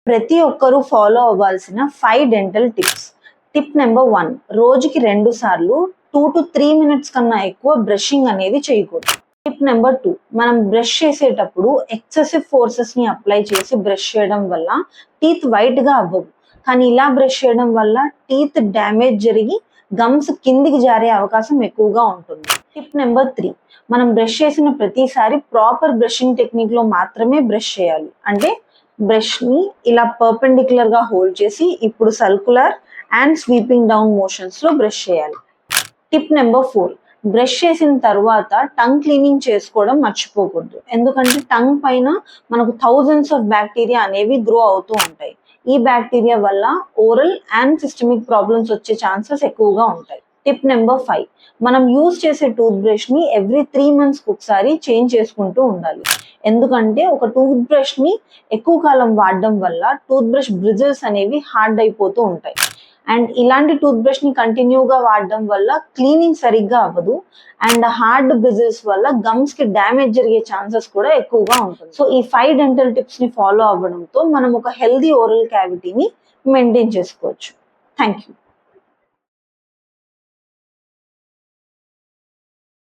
ప్రతి ఒక్కరూ ఫాలో అవ్వాల్సిన 5 డెంటల్ టిప్స్. టిప్ నెంబర్ 1, రోజుకి 2 సార్లు 2 to 3 మినిట్స్ కన్నా ఎక్కువ బ్రషింగ్ అనేది చేయకూడదు. టిప్ నెంబర్ 2, మనం బ్రష్ చేసేటప్పుడు ఎక్సెసివ్ ఫోర్సెస్ ని అప్లై చేసి బ్రష్ చేయడం వల్ల టీత్ వైట్ గా అవ్వవు. కానీ ఇలా బ్రష్ చేయడం వల్ల టీత్ డ్యామేజ్ జరిగి గమ్స్ కిందికి జారే అవకాశం ఎక్కువగా ఉంటుంది. టిప్ నెంబర్ 3, మనం బ్రష్ చేసిన ప్రతిసారి ప్రాపర్ బ్రషింగ్ టెక్నిక్ లో మాత్రమే బ్రష్ చేయాలి. అంటే బ్రష్ ని ఇలా పర్పెండిక్యులర్ గా హోల్డ్ చేసి ఇప్పుడు circular and sweeping down motions లో బ్రష్ చేయాలి. టిప్ నెంబర్ 4, బ్రష్ చేసిన తర్వాత టంగ్ క్లీనింగ్ చేసుకోవడం మర్చిపోకూడదు. ఎందుకంటే టంగ్ పైన మనకు థౌజండ్స్ ఆఫ్ బ్యాక్టీరియా అనేవి గ్రో అవుతూ ఉంటాయి. ఈ బ్యాక్టీరియా వల్ల ఓరల్ అండ్ సిస్టమిక్ ప్రాబ్లమ్స్ వచ్చే ఛాన్సెస్ ఎక్కువగా ఉంటాయి. టిప్ నెంబర్ 5, మనం యూజ్ చేసే టూత్ బ్రష్ ని ఎవ్రీ 3 months ఒకసారి చేంజ్ చేసుకుంటూ ఉండాలి. ఎందుకంటే ఒక టూత్ బ్రష్ ని ఎక్కువ కాలం వాడడం వల్ల టూత్ బ్రష్ బ్రిజిల్స్ అనేవి హార్డ్ అయిపోతూ ఉంటాయి. అండ్ ఇలాంటి టూత్ బ్రష్ ని కంటిన్యూగా వాడడం వల్ల క్లీనింగ్ సరిగ్గా అవ్వదు. అండ్ హార్డ్ బ్రిజిల్స్ వల్ల గమ్స్ కి డ్యామేజ్ జరిగే ఛాన్సెస్ కూడా ఎక్కువగా ఉంటుంది. సో ఈ 5 డెంటల్ టిప్స్ ని ఫాలో అవ్వడంతో మనం ఒక హెల్దీ ఓరల్ క్యావిటీని మెయింటైన్ చేసుకోవచ్చు. Thank you.